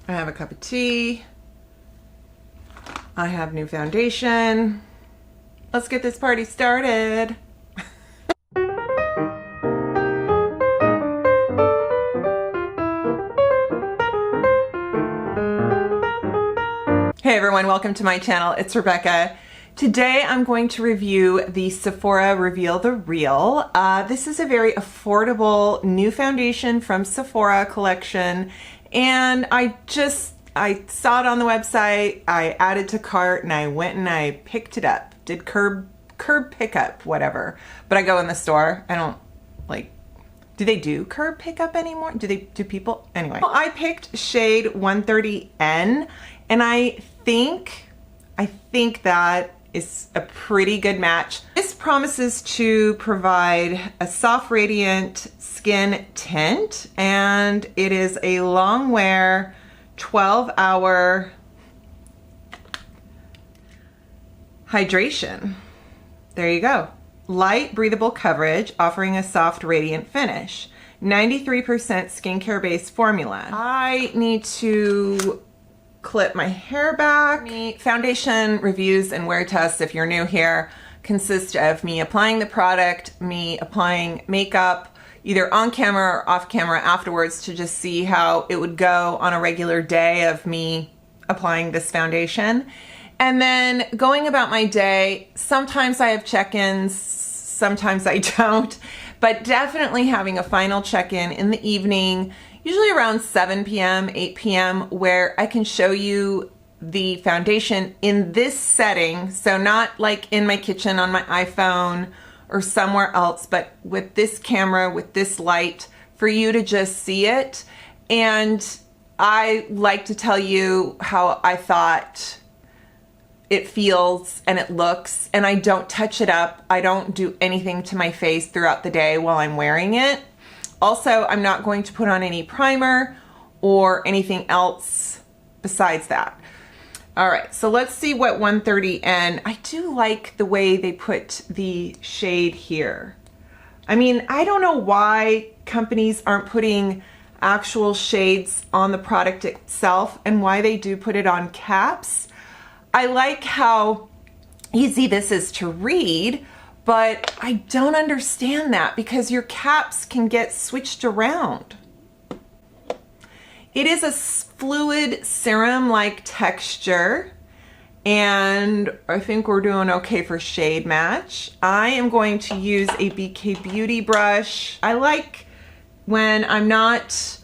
I have a cup of tea. I have new foundation. Let's get this party started. Hey everyone, welcome to my channel. It's Rebecca. Today I'm going to review the Sephora Reveal the Real. This is a very affordable new foundation from Sephora collection, and I saw it on the website, I added to cart, and I went and I picked it up. Did curb pickup, whatever. But I go in the store. I don't do they do curb pickup anymore? Do people? Anyway. Well, I picked shade 130N, and I think that is a pretty good match. This promises to provide a soft, radiant skin tint, and it is a long wear, 12-hour hydration. There you go. Light, breathable coverage, offering a soft, radiant finish. 93% skincare-based formula. I need to clip my hair back. Foundation reviews and wear tests, if you're new here, consist of me applying the product, me applying makeup, either on camera or off camera afterwards, to just see how it would go on a regular day of me applying this foundation. And then going about my day. Sometimes I have check-ins, sometimes I don't, but definitely having a final check-in in the evening, usually around 7 p.m., 8 p.m., where I can show you the foundation in this setting. So not like in my kitchen on my iPhone or somewhere else, but with this camera, with this light, for you to just see it. And I like to tell you how I thought it feels and it looks, and I don't touch it up. I don't do anything to my face throughout the day while I'm wearing it. Also, I'm not going to put on any primer or anything else besides that. All right, so let's see what 130N. I do like the way they put the shade here. I mean, I don't know why companies aren't putting actual shades on the product itself, and why they do put it on caps. I like how easy this is to read, but I don't understand that because your caps can get switched around. It is a fluid serum-like texture, and I think we're doing okay for shade match. I am going to use a BK Beauty brush. I like when I'm not...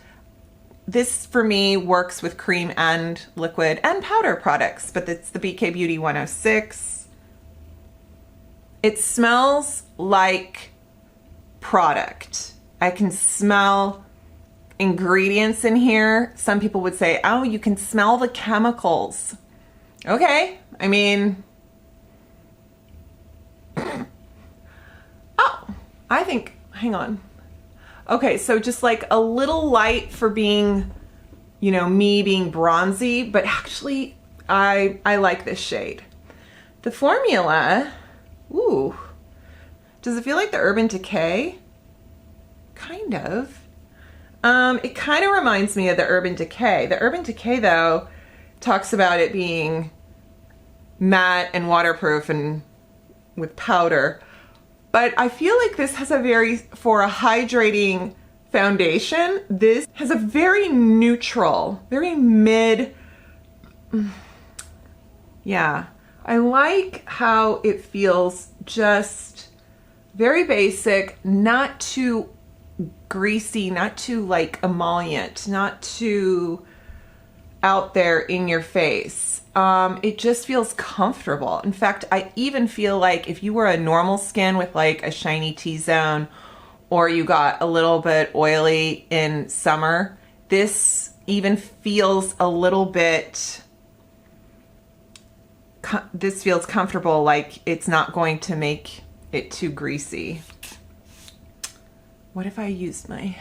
This, for me, works with cream and liquid and powder products, but it's the BK Beauty 106. It smells like product. I can smell ingredients in here. Some people would say, oh, you can smell the chemicals. Okay, I mean... Oh, I think... Hang on. Okay, so just like a little light for being, you know, me being bronzy, but actually I like this shade. The formula, ooh, does it feel like the Urban Decay? Kind of. It kind of reminds me of the Urban Decay. The Urban Decay, though, talks about it being matte and waterproof and with powder. But I feel like this has for a hydrating foundation, this has a very neutral, very mid, yeah. I like how it feels, just very basic, not too greasy, not too like emollient, not too out there in your face. It just feels comfortable. In fact, I even feel like if you were a normal skin with like a shiny T-zone, or you got a little bit oily in summer, this even feels a little bit, this feels comfortable, like it's not going to make it too greasy. What if I used I'm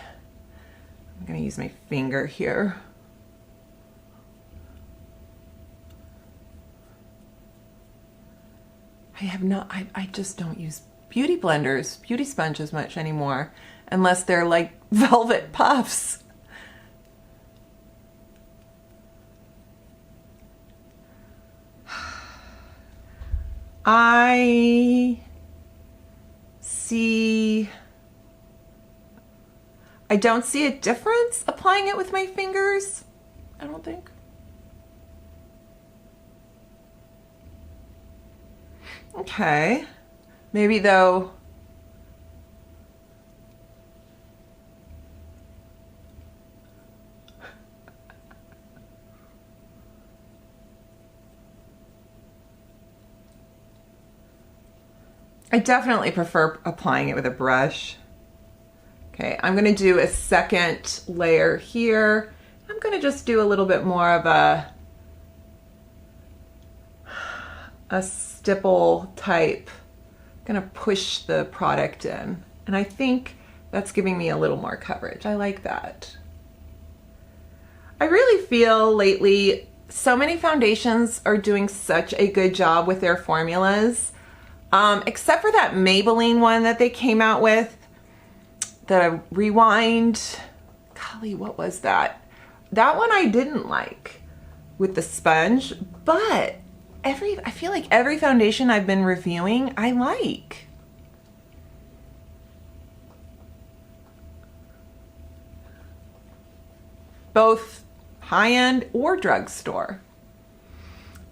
gonna use my finger here. I just don't use beauty blenders, beauty sponges much anymore, unless they're like velvet puffs. I don't see a difference applying it with my fingers, I don't think. Okay, maybe though, I definitely prefer applying it with a brush. Okay, I'm gonna do a second layer here. I'm gonna just do a little bit more of a stipple type. I'm gonna push the product in. And I think that's giving me a little more coverage. I like that. I really feel lately so many foundations are doing such a good job with their formulas. Except for that Maybelline one that they came out with, the Rewind. Golly, what was that? That one I didn't like with the sponge, but I feel like every foundation I've been reviewing, I like. Both high-end or drugstore.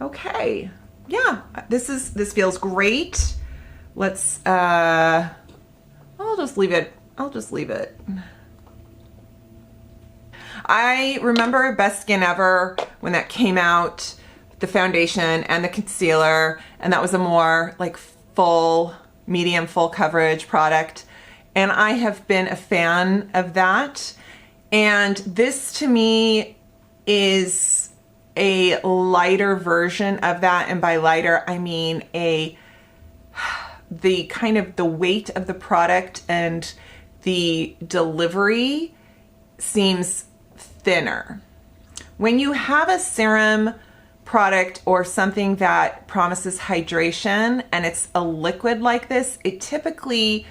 Okay. Yeah, this feels great. Let's I'll just leave it. I remember Best Skin Ever when that came out, the foundation and the concealer, and that was a more like medium full coverage product. And I have been a fan of that. And this to me is a lighter version of that, and by lighter I mean the kind of the weight of the product and the delivery seems thinner. When you have a serum product or something that promises hydration and it's a liquid like this, it typically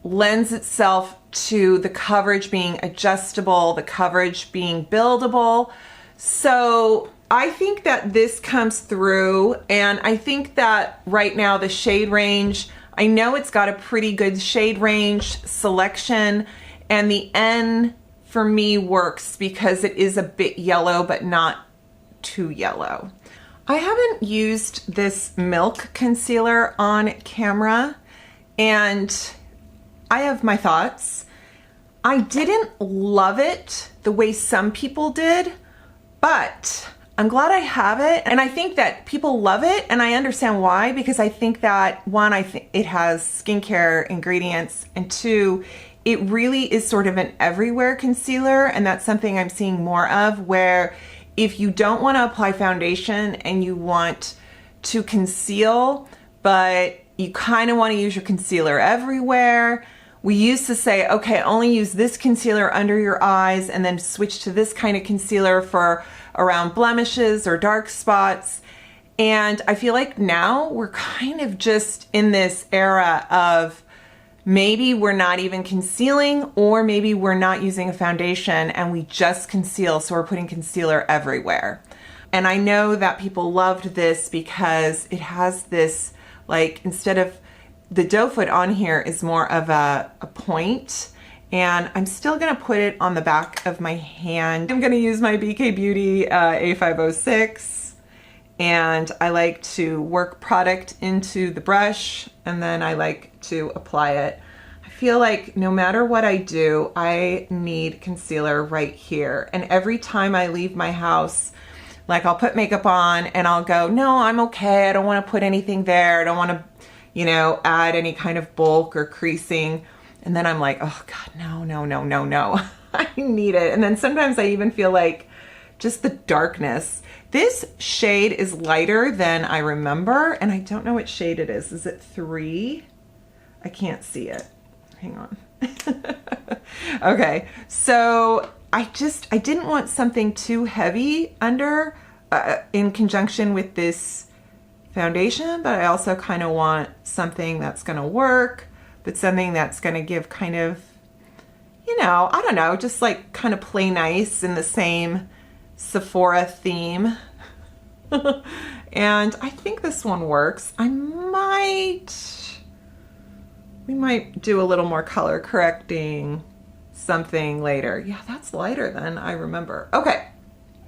lends itself to the coverage being adjustable, the coverage being buildable. So I think that this comes through, and I think that right now the shade range, I know it's got a pretty good shade range selection, and the N for me works because it is a bit yellow but not too yellow. I haven't used this Milk concealer on camera, and I have my thoughts. I didn't love it the way some people did, but I'm glad I have it. And I think that people love it, and I understand why, because I think that one, I think it has skincare ingredients, and two, it really is sort of an everywhere concealer, and that's something I'm seeing more of, where if you don't want to apply foundation and you want to conceal, but you kind of want to use your concealer everywhere. We used to say, okay, only use this concealer under your eyes and then switch to this kind of concealer for around blemishes or dark spots. And I feel like now we're kind of just in this era of maybe we're not even concealing, or maybe we're not using a foundation and we just conceal, so we're putting concealer everywhere. And I know that people loved this because it has this, like, instead of the doe foot on here is more of a point, and I'm still gonna put it on the back of my hand. I'm gonna use my BK Beauty A506, and I like to work product into the brush, and then I like to apply it. I feel like no matter what I do, I need concealer right here. And every time I leave my house, like, I'll put makeup on and I'll go, no, I'm okay. I don't want to put anything there. I don't want to, you know, add any kind of bulk or creasing. And then I'm like, oh God, no. I need it. And then sometimes I even feel like just the darkness. This shade is lighter than I remember, and I don't know what shade it is. Is it 3? I can't see it. Hang on. Okay, so I didn't want something too heavy under in conjunction with this foundation, but I also kind of want something that's going to work, but something that's going to give kind of, you know, I don't know, just like kind of play nice in the same Sephora theme. And I think this one works. We might do a little more color correcting something later. Yeah, that's lighter than I remember. Okay.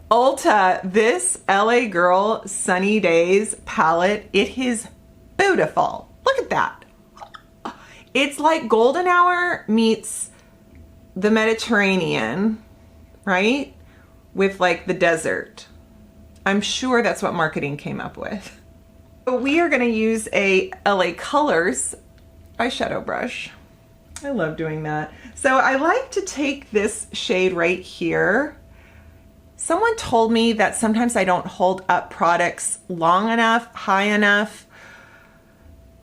Ulta, this LA Girl Sunny Days palette, it is beautiful. Look at that. It's like golden hour meets the Mediterranean, right? With like the desert. I'm sure that's what marketing came up with. We are going to use a LA Colors eyeshadow brush. I love doing that. So I like to take this shade right here. Someone told me that sometimes I don't hold up products long enough, high enough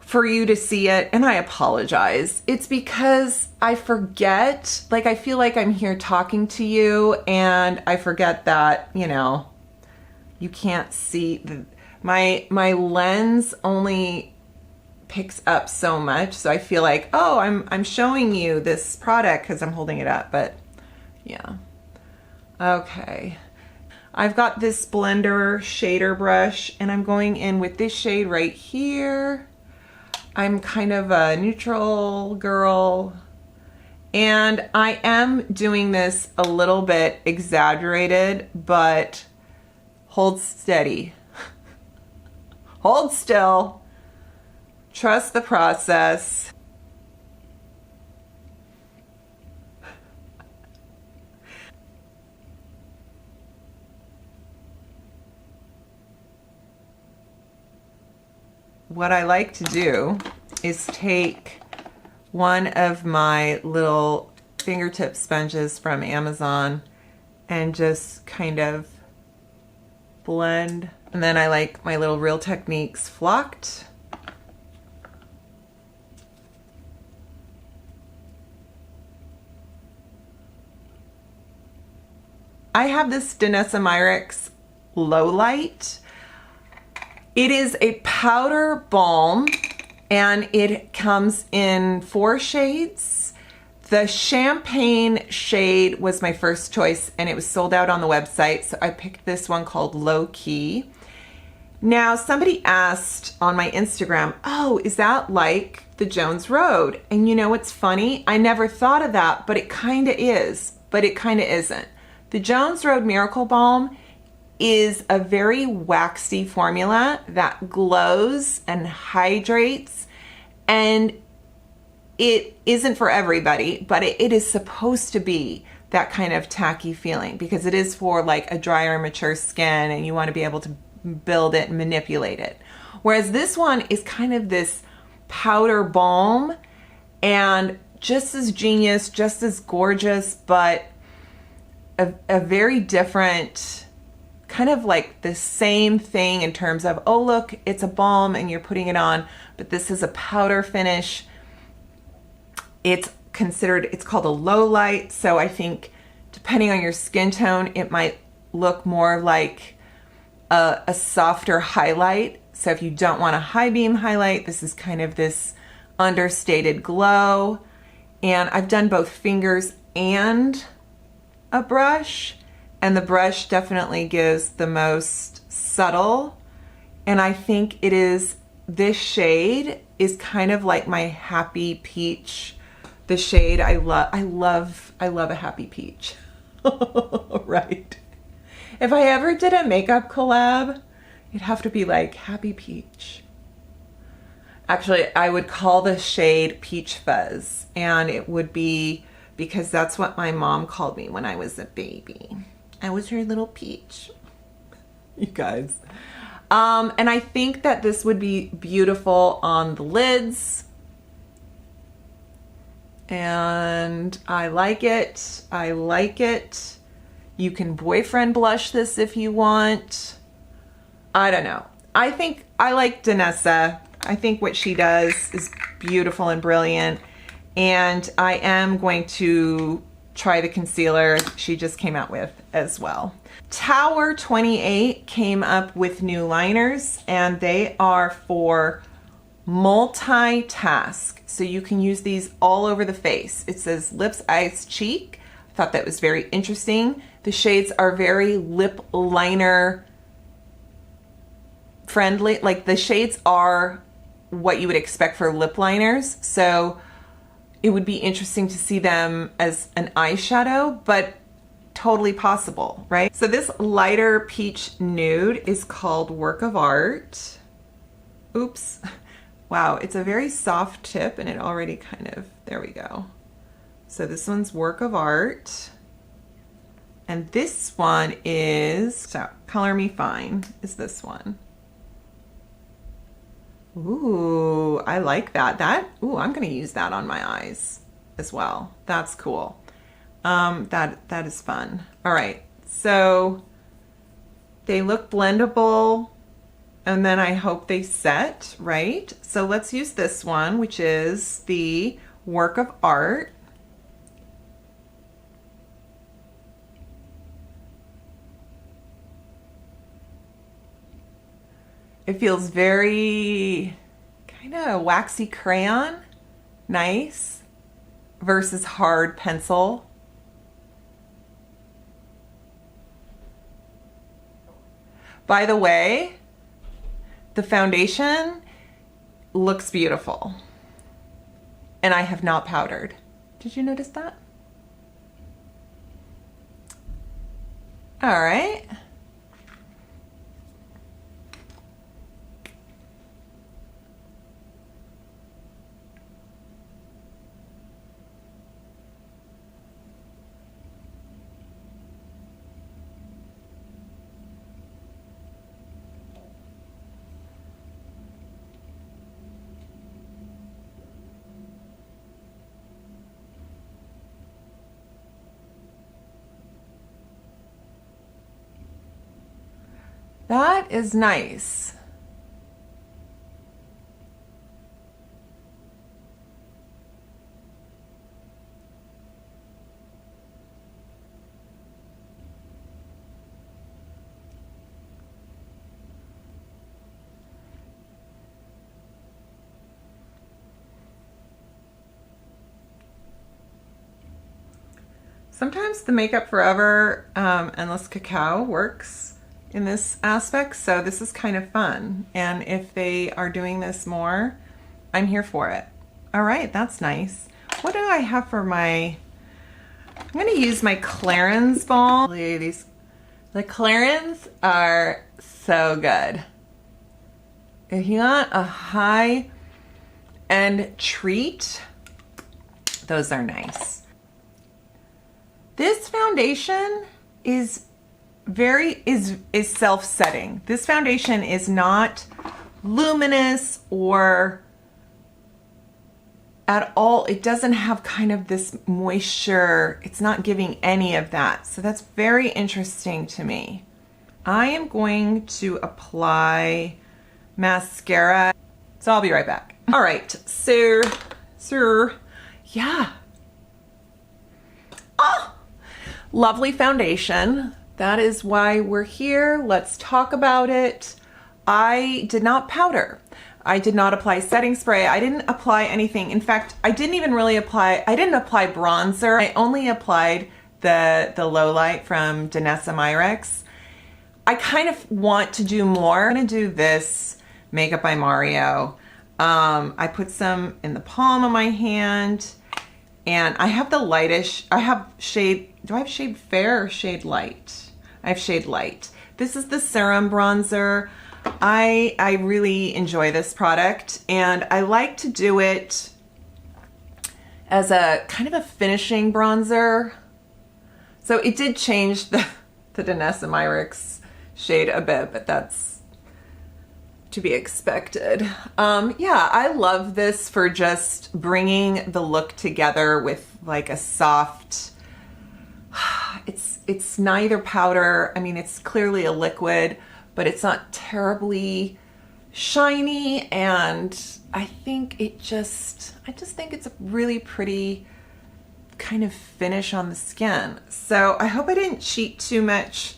for you to see it, and I apologize. It's because I forget, like I feel like I'm here talking to you and I forget that, you know, you can't see my lens only picks up so much, so I feel like, oh, I'm showing you this product because I'm holding it up, but yeah. Okay. I've got this blender shader brush and I'm going in with this shade right here. I'm kind of a neutral girl and I am doing this a little bit exaggerated, but hold steady. Hold still. Trust the process. What I like to do is take one of my little fingertip sponges from Amazon and just kind of blend. And then I like my little Real Techniques flocked. I have this Danessa Myricks Low Light. It is a powder balm and it comes in 4 shades. The champagne shade was my first choice and it was sold out on the website, so I picked this one called Low Key. Now, somebody asked on my Instagram, oh, is that like the Jones Road? And you know what's funny? I never thought of that, but it kind of is, but it kind of isn't. The Jones Road Miracle Balm is a very waxy formula that glows and hydrates, and it isn't for everybody, but it is supposed to be that kind of tacky feeling because it is for like a drier, mature skin and you want to be able to build it and manipulate it. Whereas this one is kind of this powder balm and just as genius, just as gorgeous, but a very different kind of like the same thing in terms of, oh look, it's a balm and you're putting it on, but this is a powder finish. It's called a low light, so I think depending on your skin tone, it might look more like a softer highlight. So if you don't want a high beam highlight, this is kind of this understated glow. And I've done both fingers and a brush. And the brush definitely gives the most subtle. And I think it is, this shade is kind of like my Happy Peach. The shade I love a Happy Peach. Right. If I ever did a makeup collab, it'd have to be like Happy Peach. Actually, I would call the shade Peach Fuzz. And it would be because that's what my mom called me when I was a baby. I was her little peach. You guys. And I think that this would be beautiful on the lids. And I like it. I like it. You can boyfriend blush this if you want. I don't know. I think I like Danessa. I think what she does is beautiful and brilliant. And I am going to try the concealer she just came out with as well. Tower 28 came up with new liners and they are for multitask. So you can use these all over the face. It says lips, eyes, cheek. I thought that was very interesting. The shades are very lip liner friendly. Like the shades are what you would expect for lip liners. So it would be interesting to see them as an eyeshadow, but totally possible, right? So this lighter peach nude is called Work of Art. Oops. Wow, it's a very soft tip and it already kind of, there we go. So this one's Work of Art. And this one is, so Color Me Fine is this one. Ooh, I like that. Ooh, I'm gonna use that on my eyes as well. That's cool. That is fun. All right, so they look blendable and then I hope they set, right? So let's use this one, which is the Work of Art. It feels very kind of waxy crayon, nice, versus hard pencil. By the way, the foundation looks beautiful. And I have not powdered. Did you notice that? All right. That is nice. Sometimes the Makeup Forever Endless Cacao works in this aspect, so this is kind of fun. And if they are doing this more, I'm here for it. All right, that's nice. What do I have for my, I'm gonna use my Clarins balm. Ladies, the Clarins are so good. If you want a high-end treat, those are nice. This foundation is self-setting. This foundation is not luminous or at all. It doesn't have kind of this moisture. It's not giving any of that. So that's very interesting to me. I am going to apply mascara. So I'll be right back. All right, so yeah. Oh, lovely foundation. That is why we're here. Let's talk about it. I did not powder. I did not apply setting spray. I didn't apply anything. In fact, I didn't apply bronzer. I only applied the low light from Danessa Myricks. I kind of want to do more. I'm gonna do this Makeup by Mario. I put some in the palm of my hand and I have the lightish, I have shade, do I have shade fair or shade light? I have shade light. This is the serum bronzer. I really enjoy this product and I like to do it as a kind of a finishing bronzer. So it did change the Danessa Myricks shade a bit, but that's to be expected. Yeah, I love this for just bringing the look together with like a soft, it's neither powder, I mean, it's clearly a liquid, but it's not terribly shiny, and I think I just think it's a really pretty kind of finish on the skin. So I hope I didn't cheat too much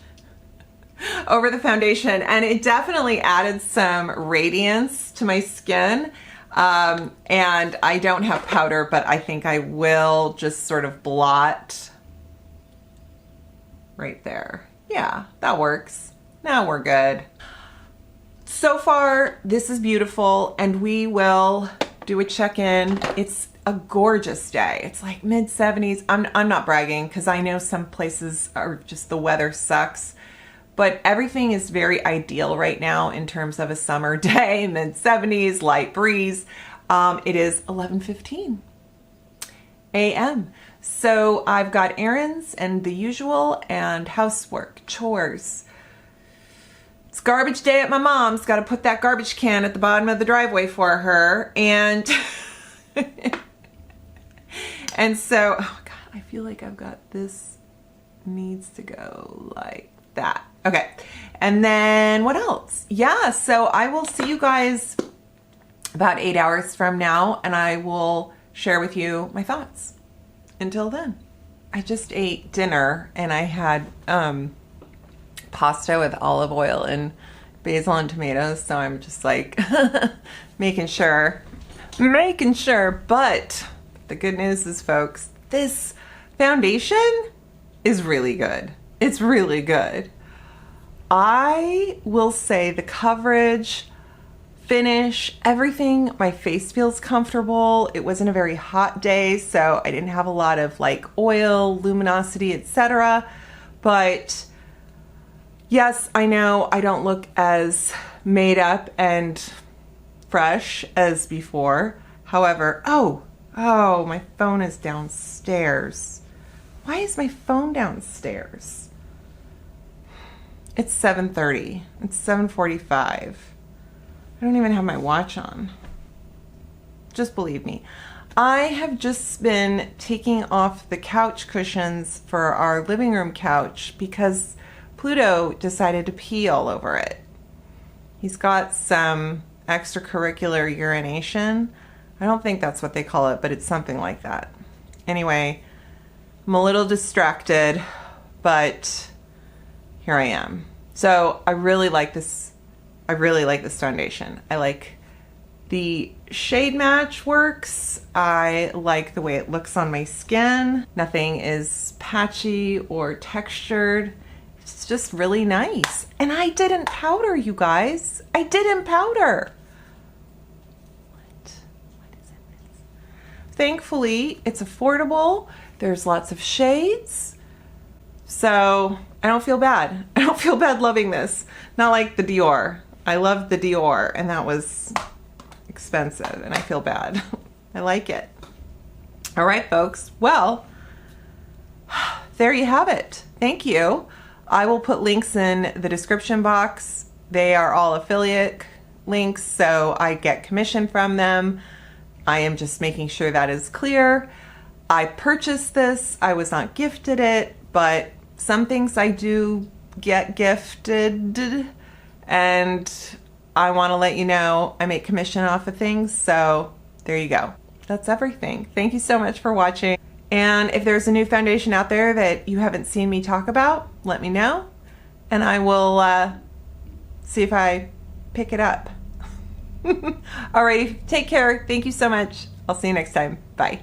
over the foundation, and it definitely added some radiance to my skin. And I don't have powder, but I think I will just sort of blot right there. Yeah, that works. Now we're good. so far, this is beautiful, and we will do a check-in. It's a gorgeous day. It's like mid 70s. I'm not bragging because I know some places are just, the weather sucks, but everything is very ideal right now in terms of a summer day, mid 70s, light breeze. It is 11:15 a.m. So I've got errands and the usual and housework, chores. It's garbage day at my mom's. Got to put that garbage can at the bottom of the driveway for her. And and so, oh God, I feel like I've got this needs to go like that. Okay. And then what else? Yeah, so I will see you guys about 8 hours from now, and I will share with you my thoughts. Until then, I just ate dinner and I had pasta with olive oil and basil and tomatoes. So I'm just like making sure. But the good news is, folks, this foundation is really good. It's really good. I will say the coverage, finish, everything, my face feels comfortable. It wasn't a very hot day, so I didn't have a lot of like oil, luminosity, etc. But yes, I know I don't look as made up and fresh as before. However, oh, my phone is downstairs. Why is my phone downstairs? It's 7:30. It's 7:45. I don't even have my watch on. Just believe me. I have just been taking off the couch cushions for our living room couch because Pluto decided to pee all over it. He's got some extracurricular urination. I don't think that's what they call it, but it's something like that. Anyway, I'm a little distracted, but here I am. So I really like this. I really like this foundation. I like the shade match works. I like the way it looks on my skin. Nothing is patchy or textured. It's just really nice. And I didn't powder, you guys. I didn't powder. What is it? Thankfully, it's affordable. There's lots of shades. So I don't feel bad. I don't feel bad loving this. Not like the Dior. I loved the Dior, and that was expensive, and I feel bad. I like it. All right, folks. Well, there you have it. Thank you. I will put links in the description box. They are all affiliate links, so I get commission from them. I am just making sure that is clear. I purchased this. I was not gifted it, but some things I do get gifted. And I want to let you know I make commission off of things, so there you go. That's everything. Thank you so much for watching. And if there's a new foundation out there that you haven't seen me talk about, let me know, and I will see if I pick it up. Alrighty, take care. Thank you so much. I'll see you next time. Bye.